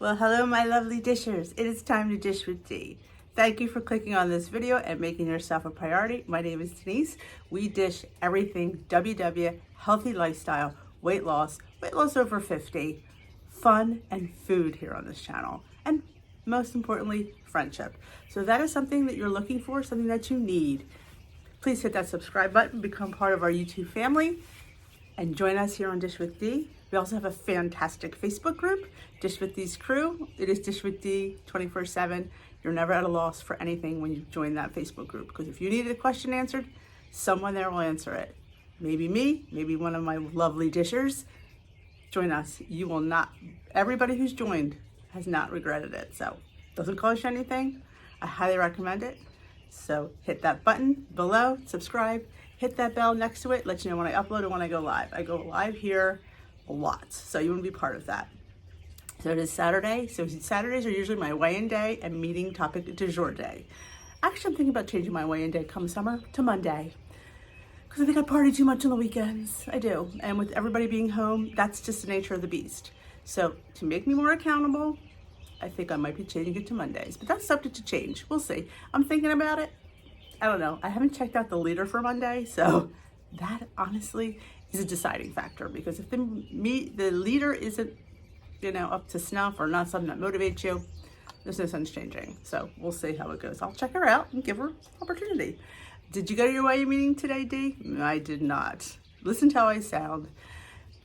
Well, hello my lovely dishers. It is time to dish with Dee. Thank you for clicking on this video and making yourself a priority. My name is Denise. We dish everything WW, healthy lifestyle, weight loss over 50, fun and food here on this channel. And most importantly, friendship. So that is something that you're looking for, something that you need. Please hit that subscribe button, become part of our YouTube family, and join us here on Dish with Dee. We also have a fantastic Facebook group, Dish with Dee's Crew. It is Dish with Dee 24/7. You're never at a loss for anything when you join that Facebook group, because if you need a question answered, someone there will answer it. Maybe me, maybe one of my lovely dishers. Join us. You will not, everybody who's joined has not regretted it. So doesn't cost you anything. I highly recommend it. So hit that button below, subscribe, hit that bell next to it, let you know when I upload and when I go live. I go live here a lot, so you want to be part of that. So it is Saturday. So Saturdays are usually my weigh-in day and meeting topic du jour day. Actually, I'm thinking about changing my weigh-in day come summer to Monday, because I think I party too much on the weekends. I do. And with everybody being home, that's just the nature of the beast. So to make me more accountable, I think I might be changing it to Mondays, but that's subject to change. We'll see. I'm thinking about it. I don't know. I haven't checked out the leader for Monday, so that honestly is a deciding factor, because if the leader isn't, up to snuff or not something that motivates you, there's no sense changing. So we'll see how it goes. I'll check her out and give her opportunity. Did you go to your weigh-in meeting today, Dee? I did not. Listen to how I sound.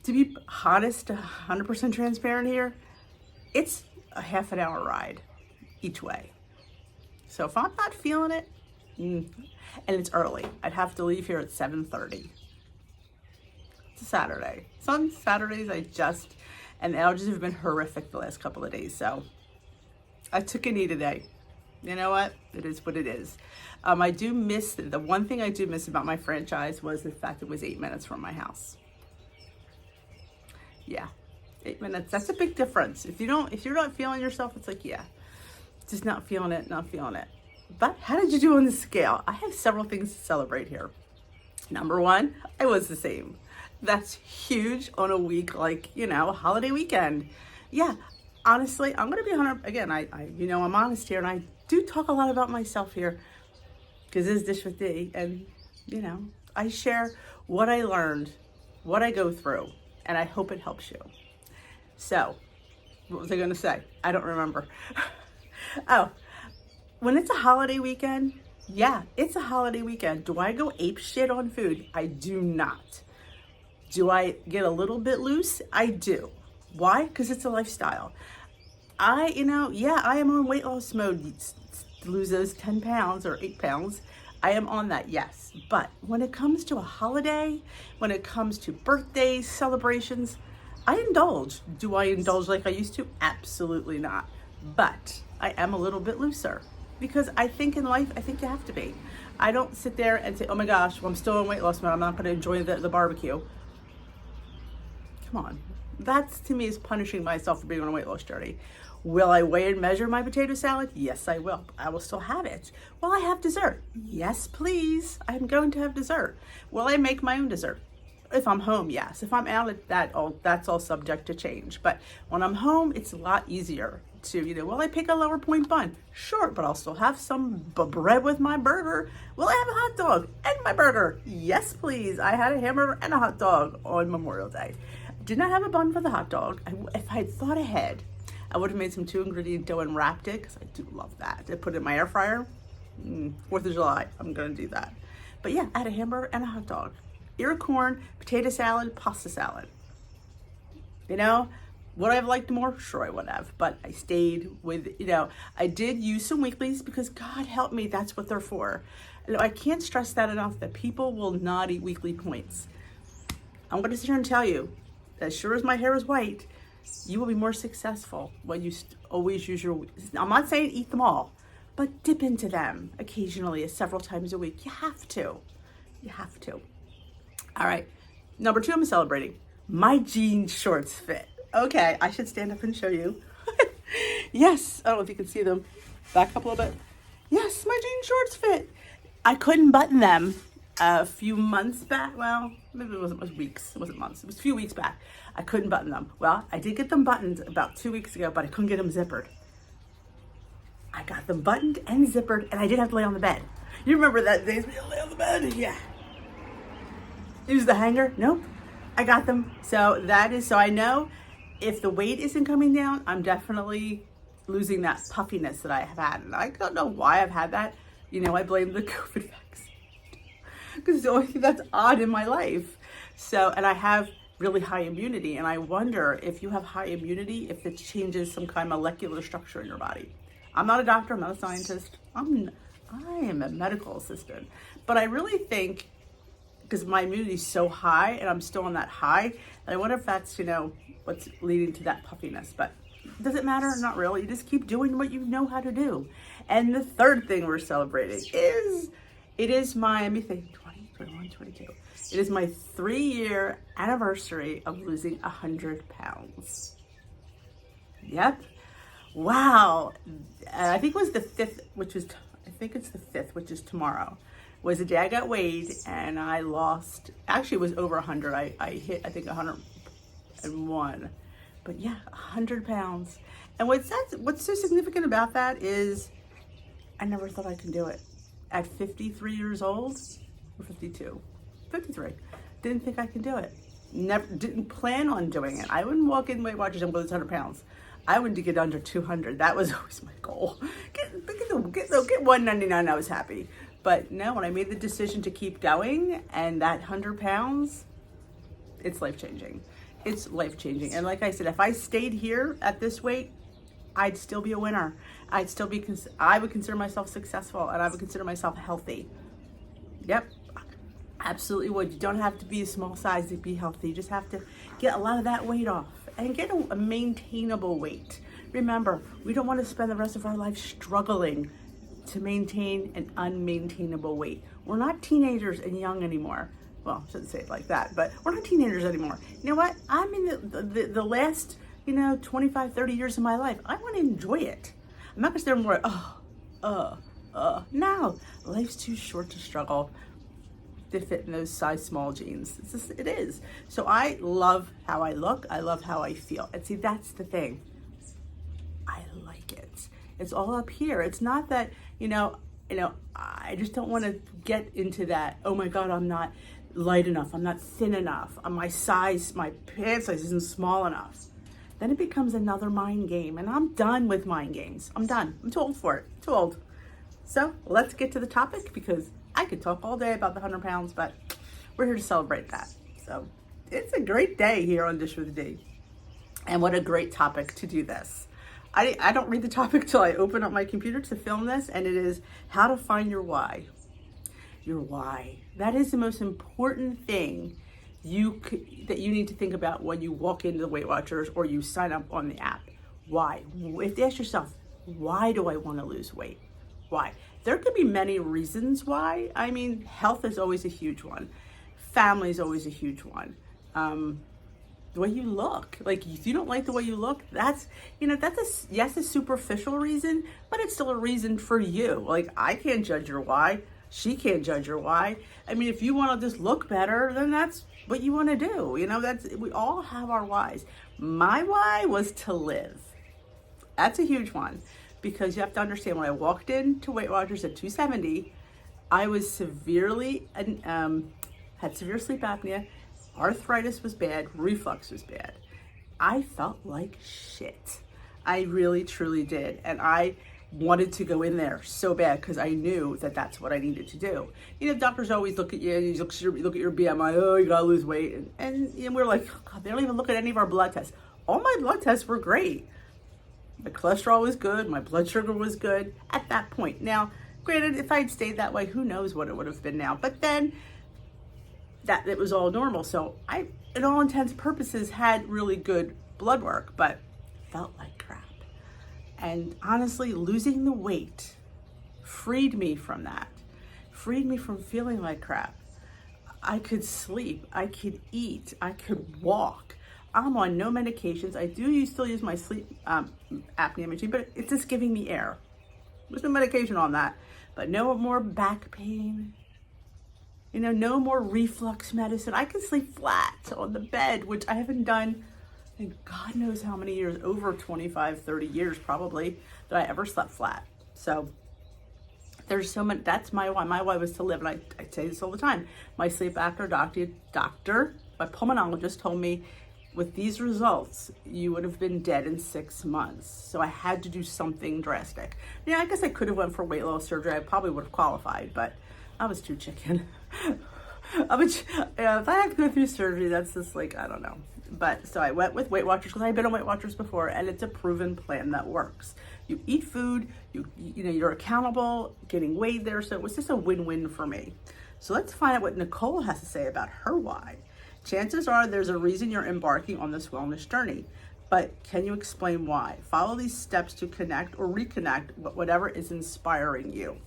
To be honest, 100% transparent here, it's a half an hour ride each way. So if I'm not feeling it, and it's early, I'd have to leave here at 7:30. It's a Saturday. Some Saturdays and the allergies have been horrific the last couple of days. So I took a knee today. You know what? It is what it is. I do miss, the one thing I do miss about my franchise was the fact it was 8 minutes from my house. Yeah, 8 minutes. That's a big difference. If you're not feeling yourself, it's like, yeah, just not feeling it. But how did you do on the scale? I have several things to celebrate here. Number one, I was the same. That's huge on a week like, a holiday weekend. Yeah, honestly, I'm going to be 100, again, I'm honest here, and I do talk a lot about myself here, because this is Dish with Dee, and, I share what I learned, what I go through, and I hope it helps you. So, what was I going to say? I don't remember. When it's a holiday weekend, yeah, it's a holiday weekend. Do I go ape shit on food? I do not. Do I get a little bit loose? I do. Why? Because it's a lifestyle. I am on weight loss mode to lose those 10 pounds or 8 pounds. I am on that, yes. But when it comes to a holiday, when it comes to birthdays, celebrations, I indulge. Do I indulge like I used to? Absolutely not. But I am a little bit looser, because I think in life, you have to be. I don't sit there and say, oh my gosh, well, I'm still on weight loss mode, I'm not going to enjoy the barbecue. Come on. That's, to me, is punishing myself for being on a weight loss journey. Will I weigh and measure my potato salad? Yes, I will. I will still have it. Will I have dessert? Yes, please. I'm going to have dessert. Will I make my own dessert? If I'm home, yes. If I'm out, that's all subject to change. But when I'm home, it's a lot easier to, will I pick a lower point bun? Sure, but I'll still have some bread with my burger. Will I have a hot dog and my burger? Yes, please. I had a hamburger and a hot dog on Memorial Day. Did not have a bun for the hot dog. If I had thought ahead, I would have made some 2-ingredient dough and wrapped it, because I do love that. I put it in my air fryer. 4th of July, I'm going to do that. But yeah, I had a hamburger and a hot dog. Ear of corn, potato salad, pasta salad. Would I have liked more? Sure, I would have. But I stayed with, I did use some weeklies, because God help me, that's what they're for. I can't stress that enough, that people will not eat weekly points. I'm going to sit here and tell you, as sure as my hair is white, you will be more successful when you always use your, I'm not saying eat them all, but dip into them occasionally, several times a week. You have to. All right. Number 2, I'm celebrating. My jean shorts fit. Okay, I should stand up and show you. Yes, I don't know if you can see them. Back up a little bit. Yes, my jean shorts fit. I couldn't button them. a few months back. Well, maybe it wasn't weeks. It wasn't months. It was a few weeks back. I couldn't button them. Well, I did get them buttoned about 2 weeks ago, but I couldn't get them zippered. I got them buttoned and zippered, and I did have to lay on the bed. You remember that days when you lay on the bed? Yeah. Use the hanger? Nope. I got them. So I know if the weight isn't coming down, I'm definitely losing that puffiness that I have had. And I don't know why I've had that. You know, I blame the COVID vaccine because it's the only thing that's odd in my life. So, and I have really high immunity, and I wonder if you have high immunity, if it changes some kind of molecular structure in your body. I'm not a doctor, I'm not a scientist. I am a medical assistant. But I really think, because my immunity is so high and I'm still on that high, and I wonder if that's, you know, what's leading to that puffiness. But does it matter? Not really. You just keep doing what you know how to do. And the third thing we're celebrating is, it is my, let me think, 20, 21, 22. It is my 3-year anniversary of losing 100 pounds. Yep. Wow. I think it was the 5th, which is tomorrow, was the day I got weighed, and I lost, actually it was over 100. I hit, I think 101. But yeah, 100 pounds. And what's so significant about that is I never thought I could do it. At 53 years old, or 52, 53, didn't think I could do it. Never, didn't plan on doing it. I wouldn't walk in Weight Watchers and lose 100 pounds. I wanted to get under 200. That was always my goal. Get 199, I was happy. But no, when I made the decision to keep going, and that 100 pounds, it's life-changing. It's life-changing. And like I said, if I stayed here at this weight, I'd still be a winner. I would consider myself successful, and I would consider myself healthy. Yep, absolutely would. You don't have to be a small size to be healthy. You just have to get a lot of that weight off and get a maintainable weight. Remember, we don't want to spend the rest of our life struggling to maintain an unmaintainable weight. We're not teenagers and young anymore. Well, I shouldn't say it like that, but we're not teenagers anymore. You know what? I'm in the last, 25, 30 years of my life. I want to enjoy it. I'm not going to sit there more, no. Life's too short to struggle to fit in those size small jeans. It is. So I love how I look. I love how I feel. And see, that's the thing. I like it. It's all up here. It's not that, I just don't want to get into that, oh my God, I'm not light enough. I'm not thin enough. My pant size isn't small enough. Then it becomes another mind game. And I'm done with mind games. I'm done. I'm too old for it. Too old. So let's get to the topic, because I could talk all day about the 100 pounds, but we're here to celebrate that. So it's a great day here on Dish with D. And what a great topic to do this. I don't read the topic till I open up my computer to film this, and it is how to find your why. Your why. That is the most important thing that you need to think about when you walk into the Weight Watchers or you sign up on the app. Why? If you ask yourself, why do I want to lose weight? Why? There could be many reasons why. I mean, health is always a huge one. Family is always a huge one. The way you look, like if you don't like the way you look, that's a superficial reason, but it's still a reason for you. Like, I can't judge your why. She can't judge your why. I mean, if you want to just look better, then that's what you want to do. We all have our whys. My why was to live. That's a huge one, because you have to understand, when I walked into Weight Watchers at 270, I was had severe sleep apnea. Arthritis was bad, reflux was bad. I felt like shit. I really, truly did. And I wanted to go in there so bad, because I knew that that's what I needed to do. Doctors always look at you, and you look at your BMI, oh, you gotta lose weight. And we're like, oh God, they don't even look at any of our blood tests. All my blood tests were great. My cholesterol was good, my blood sugar was good at that point. Now, granted, if I'd stayed that way, who knows what it would have been now. But then, that it was all normal. So I, in all intents and purposes, had really good blood work, but felt like crap. And honestly, losing the weight freed me from that. Freed me from feeling like crap. I could sleep, I could eat, I could walk. I'm on no medications. I do still use my sleep apnea machine, but it's just giving me air. There's no medication on that. But no more back pain. You know, no more reflux medicine. I can sleep flat on the bed, which I haven't done in God knows how many years, over 25, 30 years probably, that I ever slept flat. So there's so many, that's my why. My why was to live. And I say this all the time. My sleep apnea doctor, my pulmonologist told me, with these results, you would have been dead in 6 months. So I had to do something drastic. Yeah, I guess I could have went for weight loss surgery. I probably would have qualified, but I was too chicken. If I have to go through surgery, that's just like, I don't know. But so I went with Weight Watchers because I've been on Weight Watchers before, and it's a proven plan that works. You eat food, you know, you're accountable, getting weighed there. So it was just a win-win for me. So let's find out what Nicole has to say about her why. Chances are there's a reason you're embarking on this wellness journey, but can you explain why? Follow these steps to connect or reconnect with whatever is inspiring you.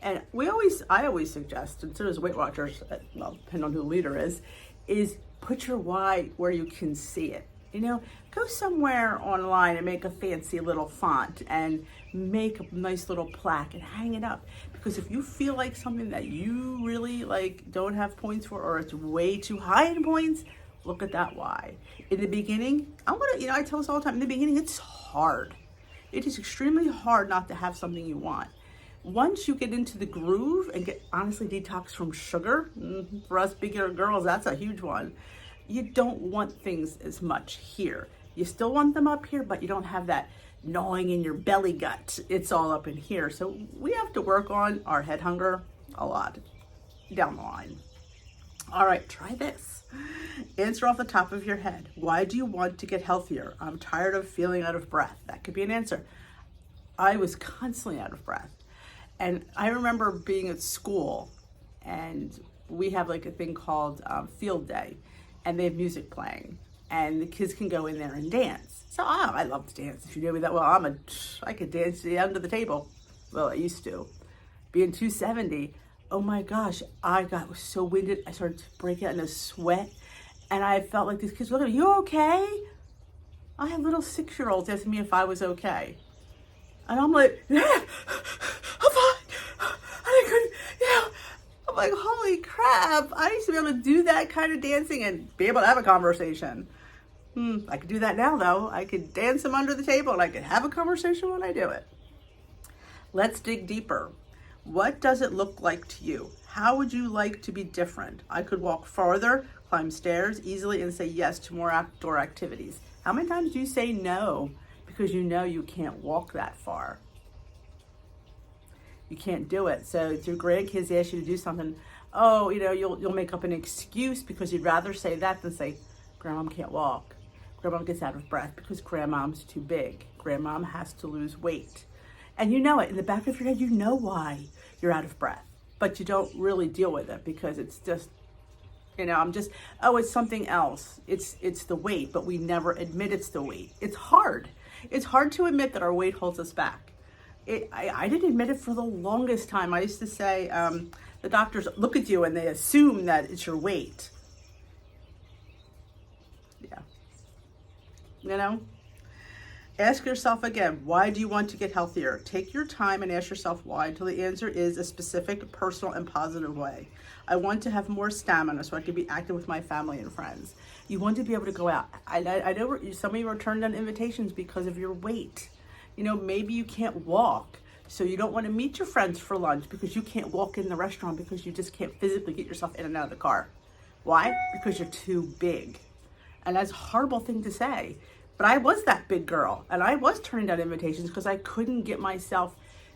And I always suggest, and so does Weight Watchers, well, depending on who the leader is put your why where you can see it. You know, go somewhere online and make a fancy little font and make a nice little plaque and hang it up. Because if you feel like something that you really like don't have points for, or it's way too high in points, look at that why. In the beginning, I tell us all the time, in the beginning, it's hard. It is extremely hard not to have something you want. Once you get into the groove and get honestly detox from sugar, for us bigger girls, that's a huge one. You don't want things as much here. You still want them up here, but you don't have that gnawing in your belly gut. It's all up in here. So we have to work on our head hunger a lot down the line. All right, try this. Answer off the top of your head. Why do you want to get healthier? I'm tired of feeling out of breath. That could be an answer. I was constantly out of breath. And I remember being at school, and we have like a thing called field day, and they have music playing, and the kids can go in there and dance. So I love to dance. If you knew me that well, I could dance under the table. Well, I used to. Being 270, oh my gosh, was so winded. I started to break out in a sweat, and I felt like these kids were looking at me, you okay? I had little 6-year-olds asking me if I was okay. And I'm like, yeah, I'm fine. And I couldn't, I'm like, holy crap. I used to be able to do that kind of dancing and be able to have a conversation. I could do that now, though. I could dance them under the table and I could have a conversation when I do it. Let's dig deeper. What does it look like to you? How would you like to be different? I could walk farther, climb stairs easily, and say yes to more outdoor activities. How many times do you say no because you know you can't walk that far? You can't do it. So if your grandkids ask you to do something, you'll make up an excuse because you'd rather say that than say, Grandmom can't walk. Grandmom gets out of breath because Grandmom's too big. Grandmom has to lose weight. And you know it. In the back of your head, you know why you're out of breath. But you don't really deal with it because it's just, it's something else. It's the weight, but we never admit it's the weight. It's hard. It's hard to admit that our weight holds us back. I didn't admit it for the longest time. I used to say, the doctors look at you and they assume that it's your weight. Yeah. Ask yourself again, why do you want to get healthier? Take your time and ask yourself why until the answer is a specific, personal, and positive way. I want to have more stamina so I can be active with my family and friends. You want to be able to go out. I know some of you are turned down invitations because of your weight. Maybe you can't walk, so you don't want to meet your friends for lunch because you can't walk in the restaurant because you just can't physically get yourself in and out of the car. Why? Because you're too big. And that's a horrible thing to say. But I was that big girl, and I was turning down invitations because I couldn't get myself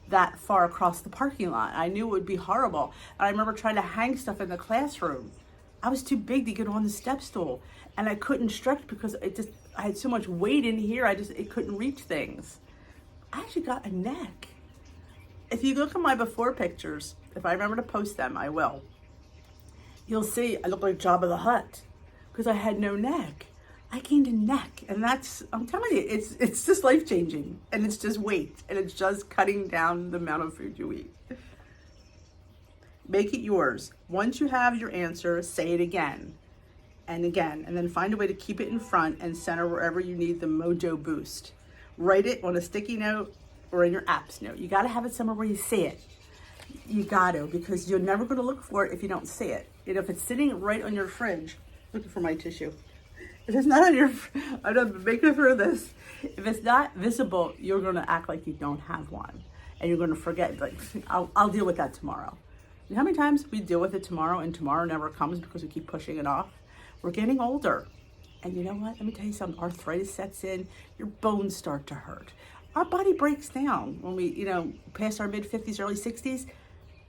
that far across the parking lot. I knew it would be horrible. And I remember trying to hang stuff in the classroom. I was too big to get on the step stool, and I couldn't stretch because I had so much weight in here, it couldn't reach things. I actually got a neck. If you look at my before pictures, if I remember to post them, I will. You'll see I look like Jabba the Hutt because I had no neck. I gained a neck, and I'm telling you, it's just life-changing, and it's just weight, and it's just cutting down the amount of food you eat. Make it yours. Once you have your answer, say it again and again, and then find a way to keep it in front and center wherever you need the mojo boost. Write it on a sticky note or in your apps note. You got to have it somewhere where you see it. You got to, because you're never going to look for it if you don't see it. You know, if it's sitting right on your fridge, looking for my tissue. If it's not on your, I'm not making it through this. If it's not visible, you're going to act like you don't have one. And you're going to forget, like, I'll deal with that tomorrow. You know how many times we deal with it tomorrow and tomorrow never comes because we keep pushing it off? We're getting older. And you know what? Let me tell you something. Arthritis sets in. Your bones start to hurt. Our body breaks down when we, you know, past our mid-50s, early 60s.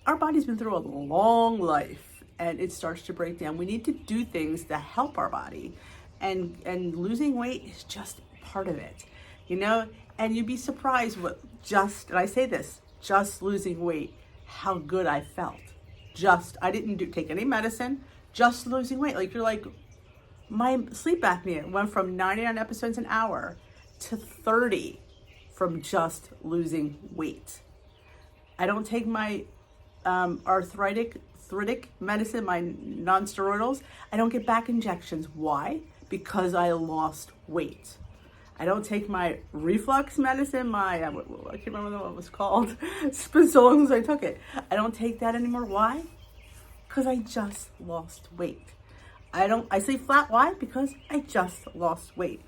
Our body's been through a long life and it starts to break down. We need to do things that help our body. And losing weight is just part of it, you know? And you'd be surprised what and I say this, just losing weight, how good I felt. I didn't take any medicine, just losing weight. Like, you're like, my sleep apnea went from 99 episodes an hour to 30 from just losing weight. I don't take my arthritic medicine, my non-steroidals. I don't get back injections. Why? Because I lost weight. I don't take my reflux medicine, I can't remember what it was called. It's been so long since I took it. I don't take that anymore. Why? Because I just lost weight. I say flat. Why? Because I just lost weight.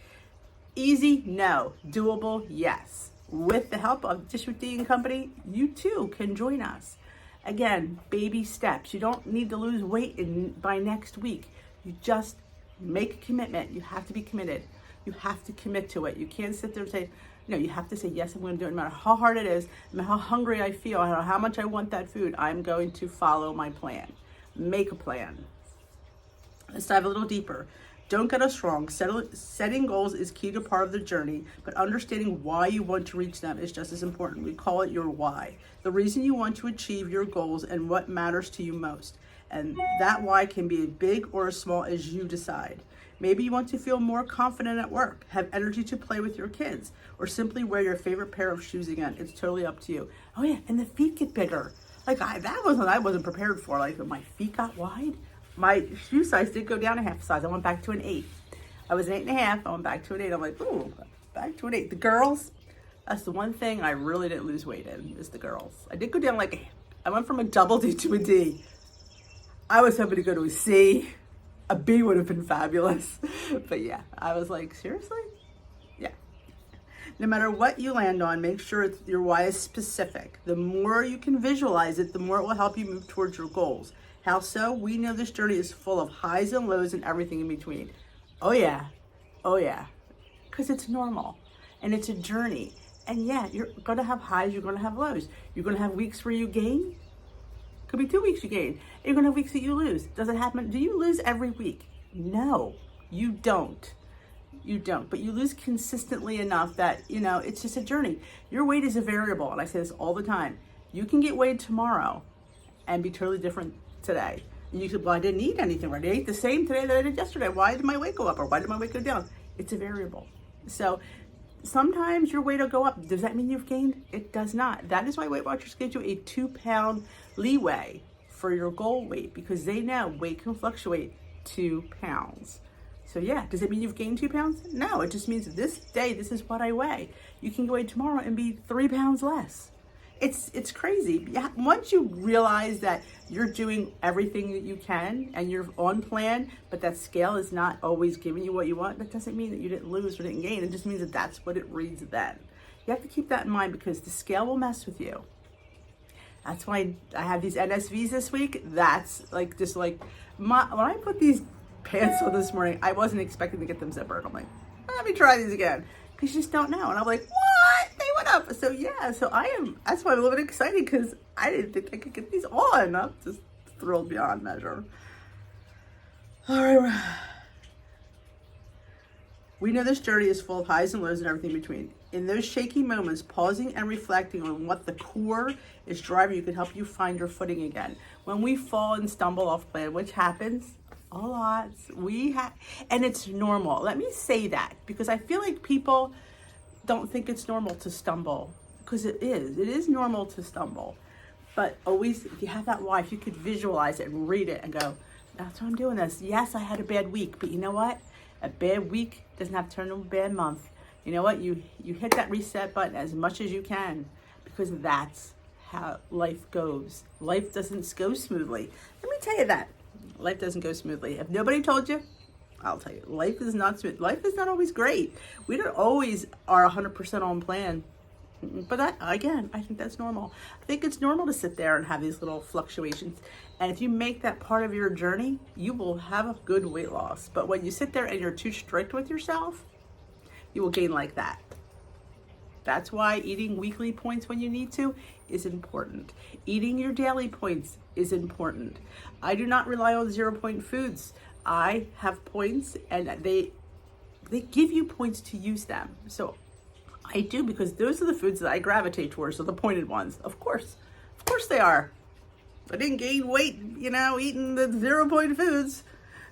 Easy? No. Doable? Yes. With the help of Dish with D and Company, you too can join us. Again, baby steps. You don't need to lose weight by next week. You just make a commitment. You have to be committed. You have to commit to it. You can't sit there and say, you know, you have to say, yes, I'm going to do it no matter how hard it is, no matter how hungry I feel, how much I want that food. I'm going to follow my plan. Make a plan. Let's dive a little deeper. Don't get us wrong. Setting goals is key to part of the journey, but understanding why you want to reach them is just as important. We call it your why. The reason you want to achieve your goals and what matters to you most. And that why can be as big or as small as you decide. Maybe you want to feel more confident at work, have energy to play with your kids, or simply wear your favorite pair of shoes again. It's totally up to you. Oh yeah, and the feet get bigger. Like I wasn't prepared for. Like my feet got wide. My shoe size did go down a half size. I went back to an 8. I was an 8.5. I went back to an 8. I'm like, ooh, back to an 8. The girls, that's the one thing I really didn't lose weight in, is the girls. I did go down I went from a double D to a D. I was hoping to go to a C. A B would have been fabulous. But yeah, I was like, seriously? Yeah. No matter what you land on, make sure your why is specific. The more you can visualize it, the more it will help you move towards your goals. How so? We know this journey is full of highs and lows and everything in between. Oh yeah. Because it's normal and it's a journey. And yeah, you're going to have highs, you're going to have lows. You're going to have weeks where you gain. Could be 2 weeks you gain. You're going to have weeks that you lose. Does it happen? Do you lose every week? No, you don't. You don't. But you lose consistently enough that, you know, it's just a journey. Your weight is a variable. And I say this all the time. You can get weighed tomorrow and be totally different today. And you said, well, I didn't eat anything right. I ate the same today that I did yesterday. Why did my weight go up? Or why did my weight go down? It's a variable. So sometimes your weight will go up. Does that mean you've gained? It does not. That is why Weight Watchers gives you a 2-pound leeway for your goal weight, because they know weight can fluctuate 2 pounds. So yeah, does it mean you've gained 2 pounds? No, it just means this day, this is what I weigh. You can go weigh tomorrow and be 3 pounds less. It's crazy. Once you realize that you're doing everything that you can and you're on plan, but that scale is not always giving you what you want, that doesn't mean that you didn't lose or didn't gain. It just means that that's what it reads then. You have to keep that in mind, because the scale will mess with you. That's why I have these NSVs this week. That's like, when I put these pants on this morning, I wasn't expecting to get them zippered. I'm like, let me try these again. Because you just don't know. And I'm like, what? They went up. So yeah, that's why I'm a little bit excited, because I didn't think I could get these on. I'm just thrilled beyond measure. All right. We know this journey is full of highs and lows and everything in between. In those shaky moments, pausing and reflecting on what the core is driving you can help you find your footing again. When we fall and stumble off plan, which happens a lot, and it's normal. Let me say that, because I feel like people don't think it's normal to stumble, because it is normal to stumble. But always, if you have that why, if you could visualize it and read it and go, that's why I'm doing this. Yes, I had a bad week, but you know what? A bad week doesn't have to turn into a bad month. You know what? You hit that reset button as much as you can, because that's how life goes. Life doesn't go smoothly. Let me tell you that. Life doesn't go smoothly. If nobody told you, I'll tell you. Life is not smooth. Life is not always great. We don't always are 100% on plan. But that, again, I think that's normal. I think it's normal to sit there and have these little fluctuations. And if you make that part of your journey, you will have a good weight loss. But when you sit there and you're too strict with yourself, you will gain like that. That's why eating weekly points when you need to is important. Eating your daily points is important. I do not rely on 0-point foods. I have points, and they give you points to use them. So I do, because those are the foods that I gravitate towards, are the pointed ones. Of course they are. I didn't gain weight, eating the 0-point foods.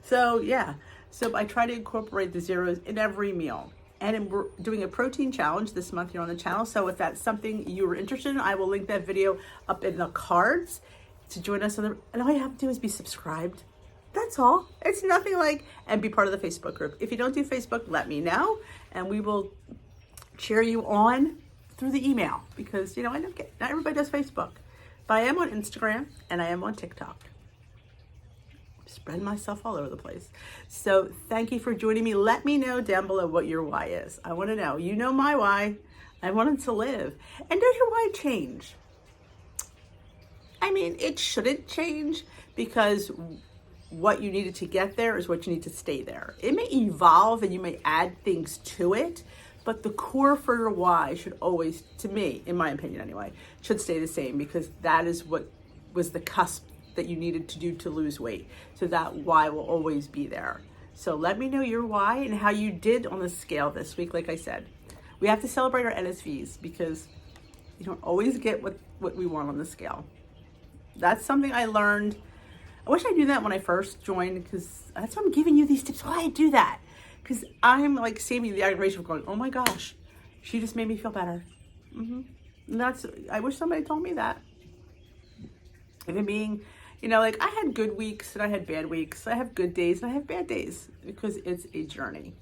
So yeah, so I try to incorporate the zeros in every meal. And we're doing a protein challenge this month here on the channel. So if that's something you were interested in, I will link that video up in the cards to join us and all you have to do is be subscribed. That's all. It's nothing and be part of the Facebook group. If you don't do Facebook, let me know, and we will cheer you on through the email, because I don't get, not everybody does Facebook, but I am on Instagram and I am on TikTok. Spreading myself all over the place. So thank you for joining me. Let me know down below what your why is. I want to know. You know my why. I wanted to live. And does your why change? I mean, it shouldn't change, because what you needed to get there is what you need to stay there. It may evolve and you may add things to it, but the core for your why should always, to me, in my opinion anyway, should stay the same, because that is what was the cusp that you needed to do to lose weight. So that why will always be there. So let me know your why and how you did on the scale this week. Like I said, we have to celebrate our NSVs, because you don't always get what we want on the scale. That's something I learned. I wish I knew that when I first joined, because that's why I'm giving you these tips. Why I do that? Because I'm saving the aggravation of going, oh my gosh, she just made me feel better. And I wish somebody told me that. And it being, I had good weeks and I had bad weeks. I have good days and I have bad days, because it's a journey.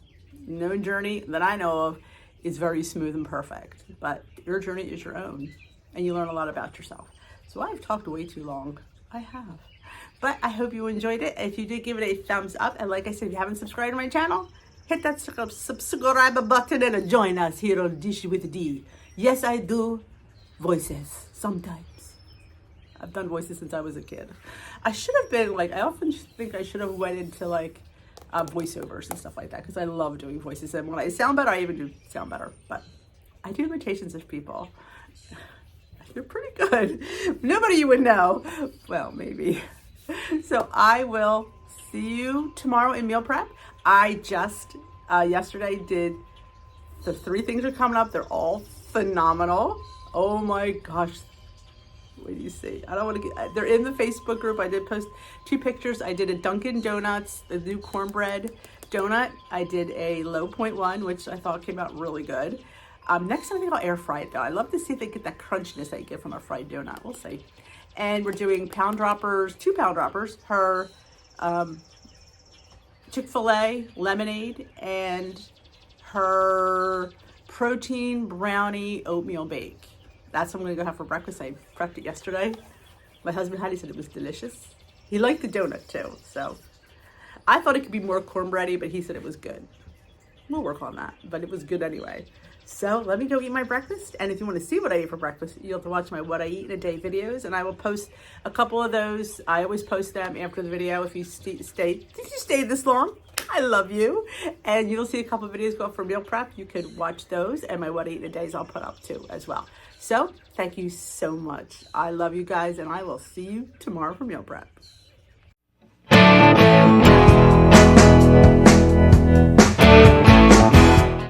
No journey that I know of is very smooth and perfect, but your journey is your own, and you learn a lot about yourself. So I've talked way too long. I have. But I hope you enjoyed it. If you did, give it a thumbs up. And like I said, if you haven't subscribed to my channel, hit that subscribe button and join us here on Dish with D. Yes, I do voices sometimes. I've done voices since I was a kid. I should have been I often think I should have went into voiceovers and stuff like that, because I love doing voices. And when I sound better, I even do sound better. But I do imitations of people. They're pretty good. Nobody you would know. Well, maybe. So I will see you tomorrow in meal prep. I just yesterday did the 3 things are coming up. They're all phenomenal. Oh my gosh. What do you see? I don't want to get, they're in the Facebook group. I did post 2 pictures. I did a Dunkin' Donuts, the new cornbread donut. I did a low point one, which I thought came out really good. Next time I think I'll air fry it though. I love to see if they get that crunchiness that you get from a fried donut. We'll see. And we're doing pound droppers, 2 pound droppers, her Chick-fil-A lemonade, and her protein brownie oatmeal bake. That's what I'm gonna go have for breakfast. I prepped it yesterday. My husband had, he said it was delicious. He liked the donut too, so. I thought it could be more cornbready, but he said it was good. We'll work on that, but it was good anyway. So let me go eat my breakfast. And if you want to see what I ate for breakfast, you'll have to watch my What I Eat in a Day videos. And I will post a couple of those. I always post them after the video. If you stayed this long, I love you. And you'll see a couple of videos go up for meal prep. You could watch those. And my What I Eat in a Days I'll put up too as well. So thank you so much. I love you guys. And I will see you tomorrow for meal prep.